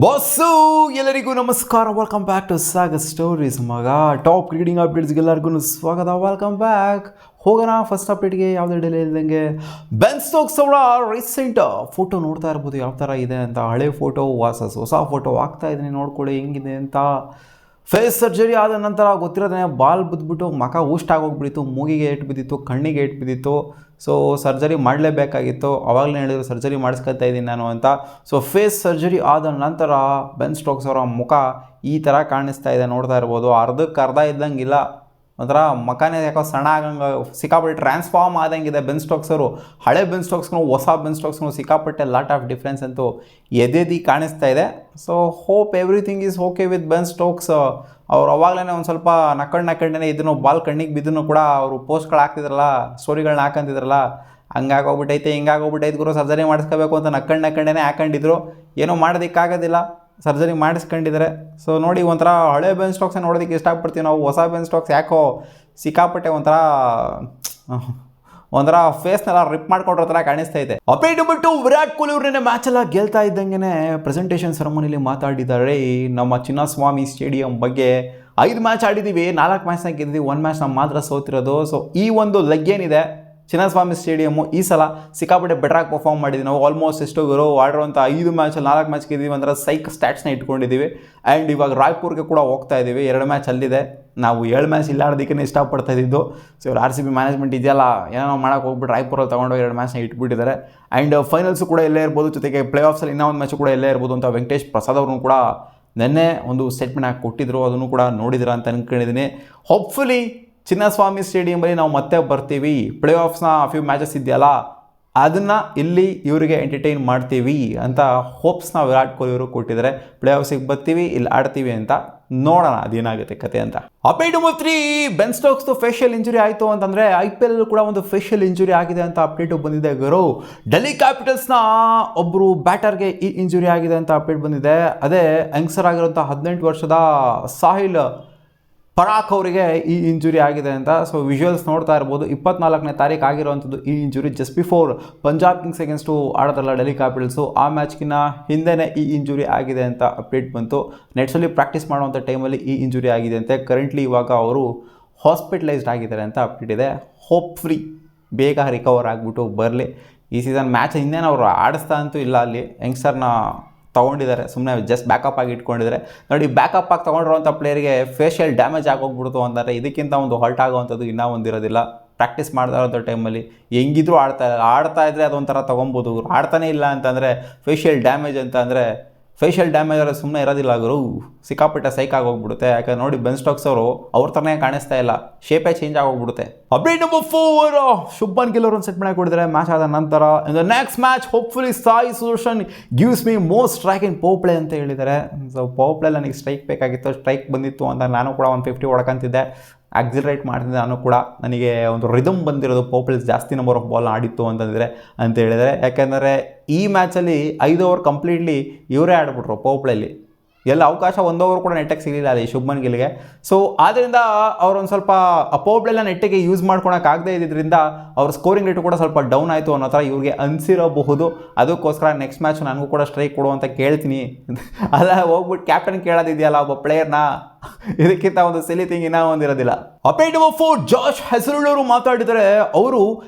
Boss ಎಲ್ಲರಿಗೂ ನಮಸ್ಕಾರ. Welcome back to Sagar stories. ಮಗ ಟಾಪ್ ಕ್ರಿಕೆಟಿಂಗ್ ಅಪ್ಡೇಟ್ಸ್ಗೆ ಎಲ್ಲರಿಗೂ ಸ್ವಾಗತ. Welcome back. ಹೋಗೋಣ ಫಸ್ಟ್ ಅಪ್ಡೇಟ್ಗೆ. ಯಾವುದೇ ಡಿಲೇ ಇಲ್ದಂಗೆ ಬೆನ್ ಸ್ಟೋಕ್ಸ್ ಅವರ ರೀಸೆಂಟ್ ಫೋಟೋ ನೋಡ್ತಾ ಇರ್ಬೋದು ಯಾವ ಥರ ಇದೆ ಅಂತ. ಹಳೆ ಫೋಟೋ ಹೊಸ ಫೋಟೋ ಹಾಕ್ತಾ ಇದ್ದೀನಿ, ನೋಡ್ಕೊಳ್ಳಿ ಹೆಂಗಿದೆ ಅಂತ. ಫೇಸ್ ಸರ್ಜರಿ ಆದ ನಂತರ ಗೊತ್ತಿರೋದೇ ಬಾಲ್ ಬಿದ್ದುಬಿಟ್ಟು ಮಖ ಊಷ್ಟಾಗೋಗ್ಬಿಟ್ಟಿತ್ತು, ಮೂಗಿಗೆ ಏಟು ಬಿದ್ದಿತ್ತು, ಕಣ್ಣಿಗೆ ಏಟು ಬಿದ್ದಿತ್ತು. ಸೊ ಸರ್ಜರಿ ಮಾಡಲೇಬೇಕಾಗಿತ್ತು. ಅವಾಗಲೇ ಹೇಳಿದ್ರು ಸರ್ಜರಿ ಮಾಡಿಸ್ಕೊತಾ ಇದ್ದೀನಿ ನಾನು ಅಂತ. ಸೊ ಫೇಸ್ ಸರ್ಜರಿ ಆದ ನಂತರ ಬೆನ್ ಸ್ಟೋಕ್ಸ್ ಅವರ ಮುಖ ಈ ಥರ ಕಾಣಿಸ್ತಾ ಇದೆ, ನೋಡ್ತಾ ಇರ್ಬೋದು. ಅರ್ಧಕ್ಕೆ ಅರ್ಧ ಇದ್ದಂಗಿಲ್ಲ, ಒಂಥರ ಮಖನೇ ಯಾಕೋ ಸಣ್ಣ ಆಗಂಗೆ ಸಿಕ್ಕಾಪಟ್ಟೆ ಟ್ರಾನ್ಸ್ಫಾರ್ಮ್ ಆದಂಗಿದೆ ಬೆನ್ ಸ್ಟೋಕ್ಸ್ ಅವರು. ಹಳೆ ಬೆನ್ ಸ್ಟೋಕ್ಸ್ಗೂ ಹೊಸ ಬೆನ್ ಸ್ಟೋಕ್ಸ್ಗೂ ಸಿಕ್ಕಾಪಟ್ಟೆ ಲಾಟ್ ಆಫ್ ಡಿಫ್ರೆನ್ಸ್ ಅಂತೂ ಎದೆದಿ ಕಾಣಿಸ್ತಾ ಇದೆ. So hope everything is okay with Ben Stokes. ಅವ್ರು ಅವಾಗಲೇ ಒಂದು ಸ್ವಲ್ಪ ನಕ್ಕಂಡೇ ಇದನ್ನು ಬಾಲ್ ಕಣ್ಣಿಗೆ ಬಿದ್ದನ್ನು ಕೂಡ ಅವರು ಪೋಸ್ಟ್ಗಳು ಹಾಕ್ತಿದ್ರಲ್ಲ, ಸ್ಟೋರಿಗಳನ್ನ ಹಾಕಂತಿದ್ರಲ್ಲ, ಹಂಗಾಗೋಗ್ಬಿಟ್ಟೈತೆ ಹಿಂಗಾಗೋಗ್ಬಿಟ್ಟೈತೆ ಗುರು, ಸರ್ಜರಿ ಮಾಡಿಸ್ಕೋಬೇಕು ಅಂತ ನಕ್ಕಂಡೇ ಹಾಕೊಂಡಿದ್ರು. ಏನೋ ಮಾಡೋದಕ್ಕಾಗೋದಿಲ್ಲ, ಸರ್ಜರಿ ಮಾಡಿಸ್ಕೊಂಡಿದ್ದಾರೆ. ಸೊ ನೋಡಿ, ಒಂಥರ ಹಳೆ ಬೆನ್ ಸ್ಟೋಕ್ಸೇ ನೋಡೋದಕ್ಕೆ ಇಷ್ಟಪಡ್ತೀವಿ ನಾವು. ಹೊಸ ಬೆನ್ ಸ್ಟೋಕ್ಸ್ ಯಾಕೋ ಸಿಕ್ಕಾಪಟ್ಟೆ ಒಂಥರ ಫೇಸ್ನೆಲ್ಲ ರಿಪ್ ಮಾಡ್ಕೊಂಡಿರೋ ಥರ ಕಾಣಿಸ್ತಾ ಇದೆ. ಅಪೇಟ್ ಬಿಟ್ಟು ವಿರಾಟ್ ಕೊಹ್ಲಿ ಅವ್ರನ್ನೇ ಮ್ಯಾಚ್ ಎಲ್ಲ ಗೆಲ್ತಾ ಇದ್ದಂಗೆ ಪ್ರೆಸೆಂಟೇಷನ್ ಸೆರೆಮನಿಲಿ ಮಾತಾಡಿದ್ದಾರೆ ನಮ್ಮ ಚಿನ್ನಸ್ವಾಮಿ ಸ್ಟೇಡಿಯಂ ಬಗ್ಗೆ. 5 ಮ್ಯಾಚ್ ಆಡಿದ್ದೀವಿ, 4 ಮ್ಯಾಚ್ನ ಗೆದ್ದಿದ್ದೀವಿ, 1 ಮ್ಯಾಚ್ ನಾವು ಮಾತ್ರ ಸೋತಿರೋದು. ಸೊ ಈ ಒಂದು ಲೆಗ್ ಏನಿದೆ ಚಿನ್ನಸ್ವಾಮಿ ಸ್ಟೇಡಿಯಮ್ಮು, ಈ ಸಲ ಸಿಕ್ಕಾಪಟ್ಟೆ ಬೆಟ್ರಾಗಿ ಪರ್ಫಾರ್ಮ್ ಮಾಡಿದ್ವಿ ನಾವು. ಆಲ್ಮೋಸ್ಟ್ ಎಷ್ಟು ಆಡಿರೋಂಥ 5 ಮ್ಯಾಚಲ್ಲಿ 4 ಮ್ಯಾಚ್ ಗೆದ್ದಿದ್ದೀವಿ ಅಂದ್ರೆ ಸೈಕ್ ಸ್ಟ್ಯಾಟ್ಸ್ನ ಇಟ್ಕೊಂಡಿದ್ದೀವಿ. ಆ್ಯಂಡ್ ಇವಾಗ ರಾಯ್ಪುರ್ಗೆ ಕೂಡ ಹೋಗ್ತಾ ಇದ್ದೀವಿ. 2 ಮ್ಯಾಚ್ ಅಲ್ಲಿದೆ, ನಾವು 7 ಮ್ಯಾಚ್ ಇಲ್ಲ ಆಡೋದಕ್ಕೆ ಇಷ್ಟಪಡ್ತಾ ಇದ್ದಿದ್ದು. ಸೊ ಇವ್ರು RCB ಮ್ಯಾನೇಜ್ಮೆಂಟ್ ಇದೆಯಲ್ಲ, ಏನೋ ಮಾಡೋಕೆ ಹೋಗ್ಬಿಟ್ಟು ರಾಯ್ಪುರಲ್ಲಿ ತೊಗೊಂಡೋಗಿ 2 ಮ್ಯಾಚ್ನ ಇಟ್ಬಿಟ್ಟಿದ್ದಾರೆ. ಆ್ಯಂಡ್ ಫೈನಲ್ಸು ಕೂಡ ಇಲ್ಲೇ ಇರ್ಬೋದು, ಜೊತೆಗೆ ಪ್ಲೇ ಆಫ್ಸಲ್ಲಿ ಇನ್ನೂ ಒಂದು ಮ್ಯಾಚು ಕೂಡ ಇಲ್ಲೇ ಇರ್ಬೋದು ಅಂತ ವೆಂಕಟೇಶ್ ಪ್ರಸಾದ್ ಅವ್ರನ್ನೂ ಕೂಡ ನೆನ್ನೆ ಒಂದು ಸ್ಟೇಟ್ಮೆಂಟ್ ಹಾಕಿ ಕೊಟ್ಟಿದ್ರು, ಅದನ್ನು ಕೂಡ ನೋಡಿದಿರ ಅಂತ ಅನ್ಕೊಂಡಿದ್ದೀನಿ. ಹೋಪ್ಫುಲಿ ಚಿನ್ನಸ್ವಾಮಿ ಸ್ಟೇಡಿಯಂಬಲ್ಲಿ ನಾವು ಮತ್ತೆ ಬರ್ತೀವಿ. ಪ್ಲೇ ಆಫ್ಸ್ನ ಫ್ಯೂ ಮ್ಯಾಚಸ್ ಇದೆಯಲ್ಲ, ಅದನ್ನು ಇಲ್ಲಿ ಇವರಿಗೆ ಎಂಟರ್ಟೈನ್ ಮಾಡ್ತೀವಿ ಅಂತ ಹೋಪ್ಸ್ನ ವಿರಾಟ್ ಕೊಹ್ಲಿ ಅವರು ಕೊಟ್ಟಿದ್ದಾರೆ. ಪ್ಲೇ ಆಫ್ಸಿಗೆ ಬರ್ತೀವಿ, ಇಲ್ಲಿ ಆಡ್ತೀವಿ ಅಂತ. ನೋಡೋಣ ಅದೇನಾಗುತ್ತೆ ಕತೆ ಅಂತ. ಅಪೇಟ್ ನಂಬರ್ 3, ಬೆನ್ ಸ್ಟೋಕ್ಸ್ದು ಫೇಶಿಯಲ್ ಇಂಜುರಿ ಆಯಿತು ಅಂತಂದರೆ IPL ಕೂಡ ಒಂದು ಫೇಶಿಯಲ್ ಇಂಜುರಿ ಆಗಿದೆ ಅಂತ ಅಪ್ಡೇಟು ಬಂದಿದೆ ಗುರು. ಡೆಲ್ಲಿ ಕ್ಯಾಪಿಟಲ್ಸ್ನ ಒಬ್ಬರು ಬ್ಯಾಟರ್ಗೆ ಈ ಇಂಜುರಿ ಆಗಿದೆ ಅಂತ ಅಪ್ಡೇಟ್ ಬಂದಿದೆ. ಅದೇ ಯಂಗ್ಸ್ಟರ್ ಆಗಿರೋಂಥ 18 ವರ್ಷದ ಸಾಹಿಲ್ ಪರಾಕ್ ಅವರಿಗೆ ಈ ಇಂಜುರಿ ಆಗಿದೆ ಅಂತ. ಸೊ ವಿಜುವಲ್ಸ್ ನೋಡ್ತಾ ಇರ್ಬೋದು. 24ನೇ ತಾರೀಕು ಆಗಿರುವಂಥದ್ದು ಈ injury. Just before Punjab Kings against ಆಡೋದಲ್ಲ ಡೆಲ್ಲಿ ಕ್ಯಾಪಿಟಲ್ಸು, ಆ ಮ್ಯಾಚ್ಗಿನ್ನ ಹಿಂದೆನೇ ಈ ಇಂಜುರಿ ಆಗಿದೆ ಅಂತ ಅಪ್ಡೇಟ್ ಬಂತು. ನೆಟ್ಸಲ್ಲಿ ಪ್ರಾಕ್ಟೀಸ್ ಮಾಡುವಂಥ ಟೈಮಲ್ಲಿ ಈ ಇಂಜುರಿ ಆಗಿದೆ ಅಂತೆ. ಕರೆಂಟ್ಲಿ ಇವಾಗ ಅವರು ಹಾಸ್ಪಿಟಲೈಸ್ಡ್ ಆಗಿದ್ದಾರೆ ಅಂತ ಅಪ್ಡೇಟ್ ಇದೆ. ಹೋಪ್ಫುಲಿ ಬೇಗ ರಿಕವರ್ ಆಗಿಬಿಟ್ಟು ಬರಲಿ. ಈ ಸೀಸನ್ ಮ್ಯಾಚ್ ಇನ್ನೇನು ಅವರು ಆಡಿಸ್ತಾ ಅಂತೂ ಇಲ್ಲ, ಅಲ್ಲಿ ಯಂಗ್ಸ್ಟರ್ನ ತೊಗೊಂಡಿದ್ದಾರೆ, ಸುಮ್ಮನೆ ಜಸ್ಟ್ ಬ್ಯಾಕಪ್ ಆಗಿ ಇಟ್ಕೊಂಡಿದ್ದಾರೆ. ನೋಡಿ, ಬ್ಯಾಕಪ್ ಆಗಿ ತೊಗೊಂಡಿರೋಂಥ ಪ್ಲೇಯರ್ಗೆ ಫೇಶಿಯಲ್ ಡ್ಯಾಮೇಜ್ ಆಗೋಗ್ಬಿಡ್ತು ಅಂತಾರೆ. ಇದಕ್ಕಿಂತ ಒಂದು ಹಾಲ್ಟ್ ಆಗೋವಂಥದ್ದು ಇನ್ನೂ ಒಂದಿರೋದಿಲ್ಲ. ಪ್ರಾಕ್ಟೀಸ್ ಮಾಡ್ತಾ ಇರೋಂಥ ಟೈಮಲ್ಲಿ ಹೆಂಗಿದ್ರು ಆಡ್ತಾ ಇದ್ದರೆ ಅದೊಂಥರ ತೊಗೊಬೋದು. ಆಡ್ತಾನೆ ಇಲ್ಲ ಅಂತಂದರೆ ಫೇಶಿಯಲ್ ಡ್ಯಾಮೇಜ್ ಅಂತ ಅಂದರೆ ಫೇಶಿಯಲ್ ಡ್ಯಾಮೇಜ್ ಆದರೆ ಸುಮ್ಮನೆ ಇರೋದಿಲ್ಲ ಗುರು, ಸಿಕ್ಕಾಪಟ್ಟೆ ಸೈಕ್ ಆಗೋಗ್ಬಿಡುತ್ತೆ. ಯಾಕಂದ್ರೆ ನೋಡಿ, ಬೆನ್ ಸ್ಟೋಕ್ಸ್ ಅವರು ಅವ್ರ ಥರನೇ ಕಾಣಿಸ್ತಾ ಇಲ್ಲ, ಶೇಪೇ ಚೇಂಜ್ ಆಗೋಗ್ಬಿಡುತ್ತೆ. ಅಪ್ಡೇಟ್ ನಂಬರ್ 4, ಶುಭ್ಮನ್ ಗಿಲ್ ಅವರು ಸೆಟ್ ಮಾಡಿ ಕೊಟ್ಟಿದ್ದಾರೆ ಮ್ಯಾಚ್ ಆದ ನಂತರ. In the next match hopefully Sai Sudharsan gives me most strike in power play ಅಂತ ಹೇಳಿದ್ದಾರೆ. ಸೊ ಪವರ್ ಪ್ಲೇ ನನಗೆ ಸ್ಟ್ರೈಕ್ ಬೇಕಾಗಿತ್ತು, ಸ್ಟ್ರೈಕ್ ಬಂದಿತ್ತು ಅಂತ ನಾನು ಕೂಡ 150 ಹೊಡ್ಕೊಂತಿದ್ದೆ, ಆಕ್ಸಿಲರೇಟ್ ಮಾಡ್ತಿದ್ದೆ ನಾನು ಕೂಡ. ನನಗೆ ಒಂದು ರಿದಮ್ ಬಂದಿರೋದು ಪವರ್ ಪ್ಲೇಸ್ ಜಾಸ್ತಿ ನಂಬರ್ ಆಫ್ ಬಾಲ್ ಆಡಿತ್ತು ಅಂತಂದರೆ ಅಂತ ಹೇಳಿದರೆ. ಯಾಕೆಂದರೆ ಈ ಮ್ಯಾಚಲ್ಲಿ 5 ಓವರ್ ಕಂಪ್ಲೀಟ್ಲಿ ಇವರೇ ಆಡ್ಬಿಟ್ರು ಪವರ್ ಪ್ಲೇಲಿ. ಎಲ್ಲ ಅವಕಾಶ 1 ಓವರ್ ಕೂಡ ನೆಟ್ಟಿಗೆ ಸಿಗಲಿಲ್ಲ ಅಲ್ಲಿ ಶುಭ್ಮನ್ ಗಿಲ್ಗೆ. ಸೊ ಆದ್ದರಿಂದ ಅವರೊಂದು ಸ್ವಲ್ಪ ಪವರ್ ಪ್ಲೇನ ನೆಟ್ಟಿಗೆ ಯೂಸ್ ಮಾಡ್ಕೊಳಕ್ಕಾಗದೇ ಇದ್ದಿದ್ದರಿಂದ ಅವ್ರ ಸ್ಕೋರಿಂಗ್ ರೇಟು ಕೂಡ ಸ್ವಲ್ಪ ಡೌನ್ ಆಯಿತು ಅನ್ನೋ ಥರ ಇವ್ರಿಗೆ ಅನಿಸಿರಬಹುದು. ಅದಕ್ಕೋಸ್ಕರ ನೆಕ್ಸ್ಟ್ ಮ್ಯಾಚ್ ನನಗೂ ಕೂಡ ಸ್ಟ್ರೈಕ್ ಕೊಡು ಅಂತ ಕೇಳ್ತೀನಿ. ಅಲ್ಲ ಹೋಗ್ಬಿಟ್ಟು ಕ್ಯಾಪ್ಟನ್ ಕೇಳೋದಿದೆಯಲ್ಲ ಒಬ್ಬ ಪ್ಲೇಯರ್ನ, ಇದಕ್ಕಿಂತ ಒಂದು ಸಿಲಿ ಥಿಂಗ್ ಇನ್ನೂ ಒಂದಿರೋದಿಲ್ಲ. ಅಪೇಟ್ ನಂಬರ್ 4, ಜಾಶ್ ಹೆಸರುಳ್ಳಿ ಅವರು ಮಾತಾಡಿದರೆ. ಅವರು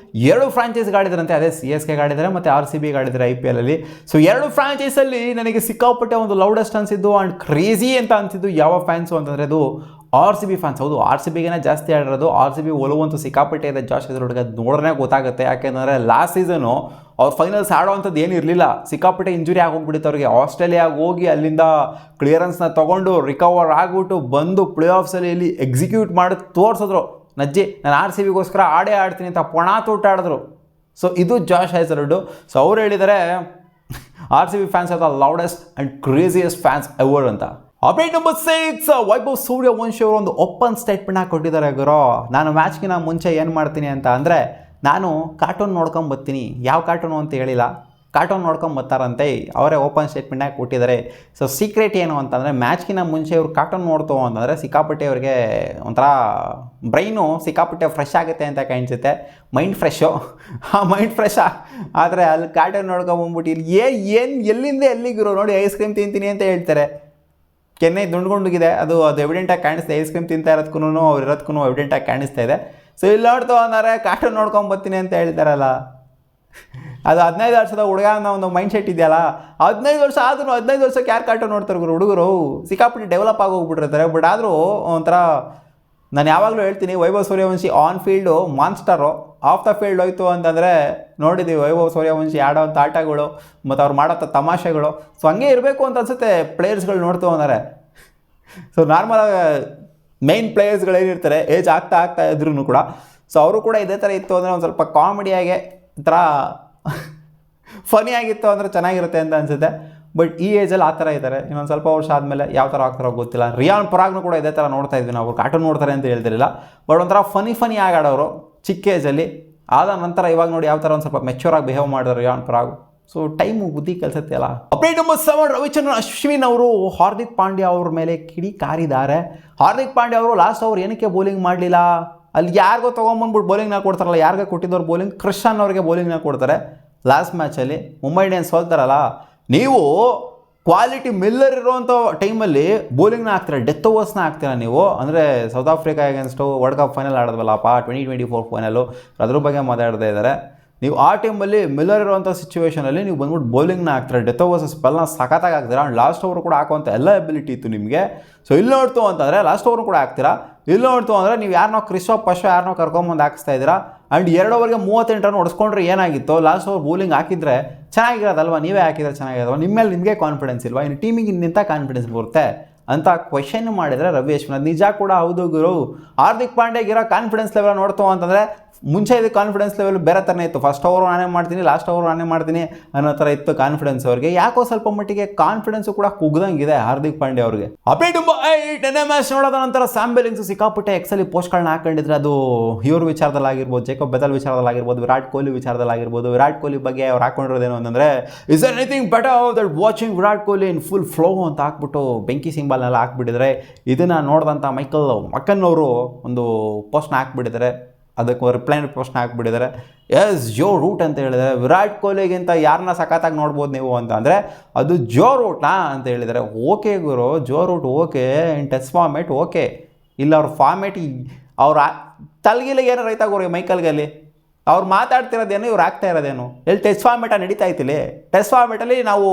2 ಫ್ರಾಂಚೈಸ್ಗೆ ಆಡಿದಾರಂತೆ. ಅದೇ CSK ಆಡಿದ್ದಾರೆ ಮತ್ತು RCB ಆಡಿದ್ದಾರೆ IPL ಅಲ್ಲಿ. ಸೊ 2 ಫ್ರಾಂಚೈಸಲ್ಲಿ ನನಗೆ ಸಿಕ್ಕಾಪಟ್ಟೆ ಒಂದು ಲೌಡೆಸ್ಟ್ ಅನಿಸಿದ್ದು ಆ್ಯಂಡ್ ಕ್ರೇಜಿ ಅಂತ ಅನಿಸಿದ್ದು ಯಾವ ಫ್ಯಾನ್ಸು ಅಂತಂದರೆ ಅದು RCB ಫ್ಯಾನ್ಸ್. ಹೌದು, RCBಗೆ ಜಾಸ್ತಿ ಆಡಿರೋದು. RCB ಒಲವಂತೂ ಸಿಕ್ಕಾಪಟ್ಟೆ ಇದೆ ಜಾಶ್ ಹೆಸರುಳ್ಳಿಗೆ, ಅದು ನೋಡ್ರೆ ಗೊತ್ತಾಗುತ್ತೆ. ಯಾಕೆಂದರೆ ಲಾಸ್ಟ್ ಸೀಸನು ಅವ್ರು ಫೈನಲ್ಸ್ ಆಡೋವಂಥದ್ದು ಏನು ಇರಲಿಲ್ಲ, ಸಿಕ್ಕಾಪಟ್ಟೆ ಇಂಜುರಿ ಆಗೋಗ್ಬಿಟ್ಟಿತ್ತು ಅವ್ರಿಗೆ. ಆಸ್ಟ್ರೇಲಿಯಾಗೆ ಹೋಗಿ ಅಲ್ಲಿಂದ ಕ್ಲಿಯರೆನ್ಸ್ನ ತೊಗೊಂಡು ರಿಕವರ್ ಆಗಿಬಿಟ್ಟು ಬಂದು ಪ್ಲೇ ಆಫ್ಸಲ್ಲಿ ಇಲ್ಲಿ ಎಕ್ಸಿಕ್ಯೂಟ್ ಮಾಡಿ ತೋರಿಸಿದ್ರು, ನಜ್ಜಿ ನಾನು RCBಗೋಸ್ಕರ ಆಡೇ ಆಡ್ತೀನಿ ಅಂತ ಪೊಣ ತೋಟ ಆಡಿದ್ರು. ಸೊ ಇದು ಜಾಶ್ ಹೆಸರುಳ್ಳಿ. ಸೊ ಅವ್ರು ಹೇಳಿದ್ದಾರೆ RCB fans are the loudest and craziest fans ever ಅಂತ. ಅಪ್ಡೇಟ್ ನಂಬರ್ 6, ವೈಭವ್ ಸೂರ್ಯವಂಶಿ ಅವರು ಒಂದು ಓಪನ್ ಸ್ಟೇಟ್ಮೆಂಟ್ ಹಾಕಿ ಕೊಟ್ಟಿದ್ದಾರೆ ಗುರು. ನಾನು ಮ್ಯಾಚ್ಗಿನ ಮುಂಚೆ ಏನು ಮಾಡ್ತೀನಿ ಅಂತ ಅಂದರೆ, ನಾನು ಕಾರ್ಟೂನ್ ನೋಡ್ಕೊಂಬರ್ತೀನಿ. ಯಾವ ಕಾರ್ಟೂನು ಅಂತ ಹೇಳಿಲ್ಲ, ಕಾರ್ಟೂನ್ ನೋಡ್ಕೊಂಡು ಬರ್ತಾರಂತೆ. ಅವರೇ ಓಪನ್ ಸ್ಟೇಟ್ಮೆಂಟಾಗಿ ಕೊಟ್ಟಿದ್ದಾರೆ. ಸೊ ಸೀಕ್ರೆಟ್ ಏನು ಅಂತಂದರೆ ಮ್ಯಾಚ್ಗಿಂತ ಮುಂಚೆ ಇವ್ರು ಕಾರ್ಟೂನ್ ನೋಡ್ತು ಅಂತಂದರೆ ಸಿಕ್ಕಾಪಟ್ಟೆ ಅವ್ರಿಗೆ ಒಂಥರ ಬ್ರೈನು ಸಿಕ್ಕಾಪಟ್ಟೆ ಫ್ರೆಶ್ ಆಗುತ್ತೆ ಅಂತ ಕಾಣಿಸುತ್ತೆ. Mind fresh. ಆ ಮೈಂಡ್ ಫ್ರೆಶ್ ಆದರೆ ಅಲ್ಲಿ ಕಾರ್ಟೂನ್ ನೋಡ್ಕೊಂಬಂದ್ಬಿಟ್ಟು ಇಲ್ಲಿ ಏನು ಎಲ್ಲಿಂದ ಎಲ್ಲಿಗಿರೋ ನೋಡಿ ಐಸ್ ಕ್ರೀಮ್ ತಿಂತೀನಿ ಅಂತ ಹೇಳ್ತಾರೆ. ಕೆನ್ನೆ ದುಂಡ್ಗುಂಡಿಗಿದೆ, ಅದು ಎವಿಡೆಂಟಾಗಿ ಕಾಣಿಸ್ತಾ ಐಸ್ ಕ್ರೀಮ್ ತಿಂತಾ ಇರೋದಕ್ಕೂ ಅವ್ರು ಇರೋದಕ್ಕೂ ಎವಿಡೆಂಟಾಗಿ ಕಾಣಿಸ್ತಾ ಇದೆ. ಸೊ ಇಲ್ಲಿ ನೋಡ್ತು ಅಂದರೆ ಕಾರ್ಟೂನ್ ನೋಡ್ಕೊಂಬರ್ತೀನಿ ಅಂತ ಹೇಳ್ತಾರಲ್ಲ, ಅದು 15 ವರ್ಷದ ಹುಡುಗ ಅನ್ನೋ ಒಂದು ಮೈಂಡ್ ಸೆಟ್ ಇದೆಯಲ್ಲ. 15 ವರ್ಷ ಆದ್ರೂ 15 ವರ್ಷಕ್ಕೆ ಯಾರು ಕಾರ್ಟೂನ್ ನೋಡ್ತಾರೆ ಹುಡುಗರು? ಸಿಕ್ಕಾಪಟ್ಟೆ ಡೆವಲಪ್ ಆಗೋಗ್ಬಿಟ್ಟಿರ್ತಾರೆ. ಬಟ್ ಆದರೂ ಒಂಥರ ನಾನು ಯಾವಾಗಲೂ ಹೇಳ್ತೀನಿ, Vaibhav Suryavanshi on field monster, off the field ಹೋಯ್ತು ಅಂತಂದರೆ ನೋಡಿದ್ದೀವಿ ವೈಭವ್ ಸೂರ್ಯವಂಶಿ ಆಡೋವಂಥ ಆಟಗಳು ಮತ್ತು ಅವ್ರು ಮಾಡೋಂಥ ತಮಾಷೆಗಳು. ಸೊ ಹಂಗೆ ಇರಬೇಕು ಅಂತ ಅನಿಸುತ್ತೆ ಪ್ಲೇಯರ್ಸ್ಗಳು ನೋಡ್ತು ಅಂದರೆ. ಸೊ ನಾರ್ಮಲಾಗಿ ಮೇಯ್ನ್ ಪ್ಲೇಯರ್ಸ್ಗಳೇನಿರ್ತಾರೆ ಏಜ್ ಆಗ್ತಾ ಇದ್ರೂ ಕೂಡ, ಸೊ ಅವರು ಕೂಡ ಇದೇ ಥರ ಇತ್ತು ಅಂದರೆ ಒಂದು ಸ್ವಲ್ಪ ಕಾಮಿಡಿಯಾಗೆ ಒಂಥರ ಫನಿ ಆಗಿತ್ತು ಅಂದರೆ ಚೆನ್ನಾಗಿರುತ್ತೆ ಅಂತ ಅನಿಸುತ್ತೆ. ಬಟ್ ಈ ಏಜಲ್ಲಿ ಆ ಥರ ಇದ್ದಾರೆ. ಇನ್ನೊಂದು ಸ್ವಲ್ಪ ವರ್ಷ ಆದಮೇಲೆ ಯಾವ ಥರ ಆಗ್ತಾರೋ ಗೊತ್ತಿಲ್ಲ. ರಿಯಾನ್ ಪರಾಗ್ನೂ ಕೂಡ ಇದೇ ಥರ ನೋಡ್ತಾ ಇದ್ವಿ ನಾವು. ಕಾರ್ಟೂನ್ ನೋಡ್ತಾರೆ ಅಂತ ಹೇಳ್ತಿರಲಿಲ್ಲ, ಬಟ್ ಒಂಥರ ಫನಿ ಆಗಾಡೋರು ಚಿಕ್ಕ ಏಜಲ್ಲಿ. ಆದ ನಂತರ ಇವಾಗ ನೋಡಿ ಯಾವ ಥರ ಒಂದು ಸ್ವಲ್ಪ ಮೆಚ್ಯೂರ್ ಆಗಿ ಬಿಹೇವ್ ಮಾಡಿದ್ರು ರಿಯಾನ್ ಪರಾಗ್. ಸೊ ಟೈಮು ಬುದ್ಧಿ ಕಲಿಸುತ್ತೆ ಅಲ್ಲ. ಅಪ್ಡೇಟ್ ನಂಬರ್ 7, ರವಿಚಂದ್ರನ್ ಅಶ್ವಿನ್ ಅವರು ಹಾರ್ದಿಕ್ ಪಾಂಡ್ಯ ಅವ್ರ ಮೇಲೆ ಕಿಡಿ ಕಾರಿದ್ದಾರೆ. ಹಾರ್ದಿಕ್ ಪಾಂಡ್ಯ ಅವರು ಲಾಸ್ಟ್ ಓವರ್ ಏನಕ್ಕೆ ಬೌಲಿಂಗ್ ಮಾಡಲಿಲ್ಲ? ಅಲ್ಲಿ ಯಾರಿಗೋ ತೊಗೊಂಬಂದ್ಬಿಟ್ಟು ಬೌಲಿಂಗ್ನ ಕೊಡ್ತಾರಲ್ಲ, ಯಾರಿಗೆ ಕೊಟ್ಟಿದ್ದವ್ರು ಬೌಲಿಂಗ್, ಕ್ರಿಶನ್ ಅವ್ರಿಗೆ ಬೌಲಿಂಗ್ನ ಕೊಡ್ತಾರೆ. ಲಾಸ್ಟ್ ಮ್ಯಾಚಲ್ಲಿ ಮುಂಬೈ ಇಂಡಿಯನ್ಸ್ ಸೋಲ್ತಾರಲ್ಲ, ನೀವು ಕ್ವಾಲಿಟಿ ಮಿಲ್ಲರ್ ಇರೋವಂಥ ಟೈಮಲ್ಲಿ ಬೌಲಿಂಗ್ನ ಹಾಕ್ತೀರ, ಡೆತ್ ಓವರ್ಸ್ನ ಹಾಕ್ತೀರ ನೀವು. ಅಂದರೆ South Africa against world cup final ಆಡೋದಲ್ಲಪ್ಪ 2024 ಫೈನಲು, ಅದ್ರ ಬಗ್ಗೆ ಮಾತಾಡ್ತಾ ಇದ್ದಾರೆ. ನೀವು ಆ ಟೈಮಲ್ಲಿ ಮಿಲ್ಲರ್ ಇರುವಂಥ ಸಿಚುವೇಷನಲ್ಲಿ ನೀವು ಬಂದ್ಬಿಟ್ಟು ಬೌಲಿಂಗ್ನ ಹಾಕ್ತೀರ, ಡೆತ್ ಓವರ್ಸ್ ಸ್ಪೆಲ್ನ ಸಖತ್ತಾಗಿ ಹಾಕ್ತೀರಾ. ಆ್ಯಂಡ್ ಲಾಸ್ಟ್ ಓವರು ಕೂಡ ಹಾಕುವಂಥ ಎಲ್ಲ ಎಬಿಲಿಟಿ ಇತ್ತು ನಿಮಗೆ. ಸೊ ಇಲ್ಲಿ ನೋಡ್ತು ಅಂತಂದರೆ ಲಾಸ್ಟ್ ಓವರು ಕೂಡ ಹಾಕ್ತೀರಾ. ಇಲ್ಲಿ ನೋಡ್ತು ಅಂದರೆ ನೀವು ಯಾರನ್ನೋ ಕ್ರಿಶೋ ಪಶೋ ಯಾರನ್ನೋ ಕರ್ಕೊಂಬಂದು ಹಾಕಿಸ್ತಾ ಇದ್ದೀರಾ. ಆ್ಯಂಡ್ 2 ಓವರ್ಗೆ 38 ರನ್ ಹೊಡೆಸ್ಕೊಂಡ್ರೆ ಏನಾಗಿತ್ತು? ಲಾಸ್ಟ್ ಓವರ್ ಬೌಲಿಂಗ್ ಹಾಕಿದರೆ ಚೆನ್ನಾಗಿರೋದಲ್ವ? ನೀವೇ ಹಾಕಿದರೆ ಚೆನ್ನಾಗಿರೋದಲ್ವ? ನಿಮ್ಮ ಮೇಲೆ ನಿಮಗೆ ಕಾನ್ಫಿಡೆನ್ಸ್ ಇಲ್ವಾ? ಇನ್ನು ಟೀಮಿಗೆ ಇನ್ನಿಂತ ಕಾನ್ಫಿಡೆನ್ಸ್ ಬರುತ್ತೆ ಅಂತ ಕ್ವೆಶನ್ ಮಾಡಿದರೆ ರವಿ ಅಶ್ವಿನ್. ಅದು ನಿಜ ಕೂಡ ಹೌದು ಗುರು. ಹಾರ್ದಿಕ್ ಪಾಂಡ್ಯಗಿರೋ ಕಾನ್ಫಿಡೆನ್ಸ್ ಲೆವೆಲ್ ನೋಡ್ತು ಅಂತಂದರೆ ಮುಂಚೆ ಇದು ಕಾನ್ಫಿಡೆನ್ಸ್ ಲೆವೆಲ್ ಬೇರೆ ಥರನೇ ಇತ್ತು. ಫಸ್ಟ್ ಓವರ್ ನಾನೇ ಮಾಡ್ತೀನಿ, ಲಾಸ್ಟ್ ಓವರ್ ನಾನೇ ಮಾಡ್ತೀನಿ ಅನ್ನೋ ಥರ ಇತ್ತು ಕಾನ್ಫಿಡೆನ್ಸ್ ಅವ್ರಿಗೆ. ಯಾಕೋ ಸ್ವಲ್ಪ ಮಟ್ಟಿಗೆ ಕಾನ್ಫಿಡೆನ್ಸು ಕೂಡ ಕುಗ್ದಂಗಿದೆ ಹಾರ್ದಿಕ್ ಪಾಂಡ್ಯ ಅವ್ರಿಗೆ. ಅಪ್ಡೇಟ್ ನಂಬರ್ 8, ಮ್ಯಾಚ್ ನೋಡೋದ ನಂತರ ಸ್ಯಾಮ್ ಬೆಲ್ಲಿಂಗ್ಸ್ ಸಿಕ್ಕಾಪಟ್ಟೆ ಎಕ್ಸಲಿ ಪೋಸ್ಟ್ಗಳನ್ನ ಹಾಕೊಂಡಿದ್ರೆ, ಅದು ಇವ್ರ ವಿಚಾರದಲ್ಲಾಗಿರ್ಬೋದು, ಜೇಕಬ್ ಬೆಥೆಲ್ ವಿಚಾರದಲ್ಲಾಗಿರ್ಬೋದು, ವಿರಾಟ್ ಕೊಹ್ಲಿ ವಿಚಾರದಲ್ಲಾಗಿರ್ಬೋದು. ವಿರಾಟ್ ಕೊಹ್ಲಿ ಬಗ್ಗೆ ಅವ್ರು ಹಾಕೊಂಡಿರೋದೇನು ಅಂತಂದರೆ, is there anything better that watching Virat Kohli in full flow ಅಂತ ಹಾಕ್ಬಿಟ್ಟು ಬೆಂಕಿ ಸಿಂಬಲ್ನೆಲ್ಲ ಹಾಕ್ಬಿಟ್ಟಿದ್ರೆ. ಇದನ್ನು ನೋಡಿದಂಥ ಮೈಕಲ್ ಮಕ್ಕನ್ ಅವರು ಒಂದು ಪೋಸ್ಟ್ನ ಹಾಕ್ಬಿಟ್ಟಿದ್ದಾರೆ. ಅದಕ್ಕೆ ರಿಪ್ಲೈನ್ ಪೋಸ್ಟ್ನ ಹಾಕ್ಬಿಟ್ಟಿದ್ದಾರೆ. ಜೋ ರೂಟ್ ಅಂತ ಹೇಳಿದ್ದಾರೆ. ವಿರಾಟ್ ಕೊಹ್ಲಿಗಿಂತ ಯಾರನ್ನ ಸಖತ್ತಾಗಿ ನೋಡ್ಬೋದು ನೀವು ಅಂತ ಅಂದರೆ ಅದು ಜೋ ರೂಟ್ನಾ ಅಂತ ಹೇಳಿದ್ದಾರೆ. ಓಕೆ ಗುರು, Joe Root okay, in test format okay. ಇಲ್ಲ ಅವ್ರ ಫಾರ್ಮೇಟ್ ಅವ್ರ ತಲೆಗಿಲಿಗೆ ಏನೋ ರೈತ ಗುರು ಮೈಕಲ್ಗೆ ಅಲ್ಲಿ ಅವ್ರು ಮಾತಾಡ್ತಿರೋದೇನು, ಇವ್ರು ಆಗ್ತಾ ಇರೋದೇನು? ಎಲ್ಲಿ ಟೆಸ್ಟ್ ಫಾರ್ಮೇಟ ನಡೀತಾ ಇತ್ತಿಲ್ಲಿ. ಟೆಸ್ಟ್ ಫಾರ್ಮೇಟಲ್ಲಿ ನಾವು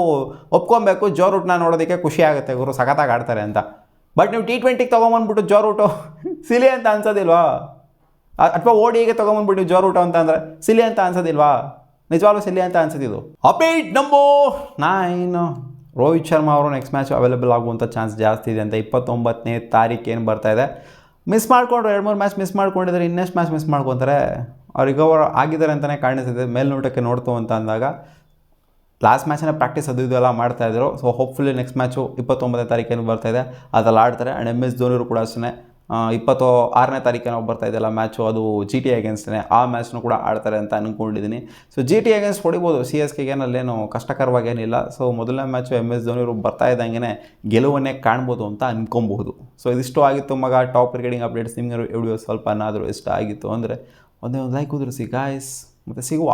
ಒಪ್ಕೊಬೇಕು ಜೋ ರೂಟ್ನ ನೋಡೋದಕ್ಕೆ ಖುಷಿ ಆಗುತ್ತೆ ಗುರು, ಸಖತ್ತಾಗಿ ಆಡ್ತಾರೆ ಅಂತ. ಬಟ್ ನೀವು T20ಗೆ ತೊಗೊಂಬಂದ್ಬಿಟ್ಟು ಜೋ ರೂಟು ಸಿಲಿ ಅಂತ ಅನ್ಸೋದಿಲ್ವಾ? ಅಥವಾ ಓಡಿಗೆ ತೊಗೊಂಬಂದ್ಬಿಟ್ಟು ಜೋ ರೂಟ್ ಅಂತ ಅಂದರೆ ಸಿಲಿ ಅಂತ ಅನ್ಸೋದಿಲ್ವಾ? ನಿಜವಾಗ್ಲೂ ಸಿಲಿ ಅಂತ ಅನ್ಸೋದಿದು. ಅಪ್ಡೇಟ್ ನಂಬರ್ 9, ರೋಹಿತ್ ಶರ್ಮಾ ಅವರು ನೆಕ್ಸ್ಟ್ ಮ್ಯಾಚ್ ಅವೈಲೇಬಲ್ ಆಗುವಂಥ ಚಾನ್ಸ್ ಜಾಸ್ತಿ ಇದೆ ಅಂತ. 29ನೇ ತಾರೀಕು ಏನು ಬರ್ತಾ ಇದೆ. ಮಿಸ್ ಮಾಡಿಕೊಂಡ್ರು, 2-3 ಮ್ಯಾಚ್ ಮಿಸ್ ಮಾಡ್ಕೊಂಡಿದ್ದಾರೆ. ಇನ್ನೆಷ್ಟು ಮ್ಯಾಚ್ ಮಿಸ್ ಮಾಡ್ಕೊತಾರೆ? ಅವ್ರು ರಿಕವರ್ ಆಗಿದ್ದಾರೆ ಅಂತಲೇ ಕಾಣಿಸ್ತಿದೆ ಮೇಲ್ನೋಟಕ್ಕೆ ನೋಡ್ತು ಅಂತ ಅಂದಾಗ. ಲಾಸ್ಟ್ ಮ್ಯಾಚನ್ನ ಪ್ರಾಕ್ಟೀಸ್ ಅದು ಇದೆಲ್ಲ ಮಾಡ್ತಾಯಿದ್ರು. ಸೊ ಹೋಪ್ಫುಲಿ ನೆಕ್ಸ್ಟ್ ಮ್ಯಾಚು 29ನೇ ತಾರೀಕೇನು ಬರ್ತಾಯಿದೆ ಅದ್ರಲ್ಲಿ ಆಡ್ತಾರೆ. ಆ್ಯಂಡ್ MS ಧೋನಿರು ಕೂಡ ಅಷ್ಟೇ 26ನೇ ತಾರೀಕೇನೋ ಬರ್ತಾ ಇದೆಯಲ್ಲ ಮ್ಯಾಚು, ಅದು GT ಅಗೇನ್ಸ್ಟೇ. ಆ ಮ್ಯಾಚ್ನು ಕೂಡ ಆಡ್ತಾರೆ ಅಂತ ಅಂದ್ಕೊಂಡಿದ್ದೀನಿ. ಸೊ GT ಅಗೇನ್ಸ್ಟ್ ಹೊಡಿಬೋದು, CSKಗೆ ಅಲ್ಲೇನು ಕಷ್ಟಕರವಾಗೇನಿಲ್ಲ. ಸೊ ಮೊದಲನೇ ಮ್ಯಾಚು MS ಧೋನಿರು ಬರ್ತಾ ಇದ್ದಂಗೆ ಗೆಲುವನ್ನೇ ಕಾಣ್ಬೋದು ಅಂತ ಅನ್ಕೊಬಹುದು. ಸೊ ಇದಿಷ್ಟು ಆಗಿತ್ತು ಮಗ ಟಾಪ್ ಕ್ರಿಕೆಟಿಂಗ್ ಅಪ್ಡೇಟ್ಸ್. ನಿಮಗೆ ವಿಡಿಯೋ ಸ್ವಲ್ಪ ಏನಾದರೂ ಇಷ್ಟ ಆಗಿತ್ತು ಅಂದರೆ ಒಂದೇ ಒಂದು ಲೈಕ್ ಉದುರಿಸಿ ಗಾಯ್ಸ್, ಮತ್ತು ಸಿಗುವ.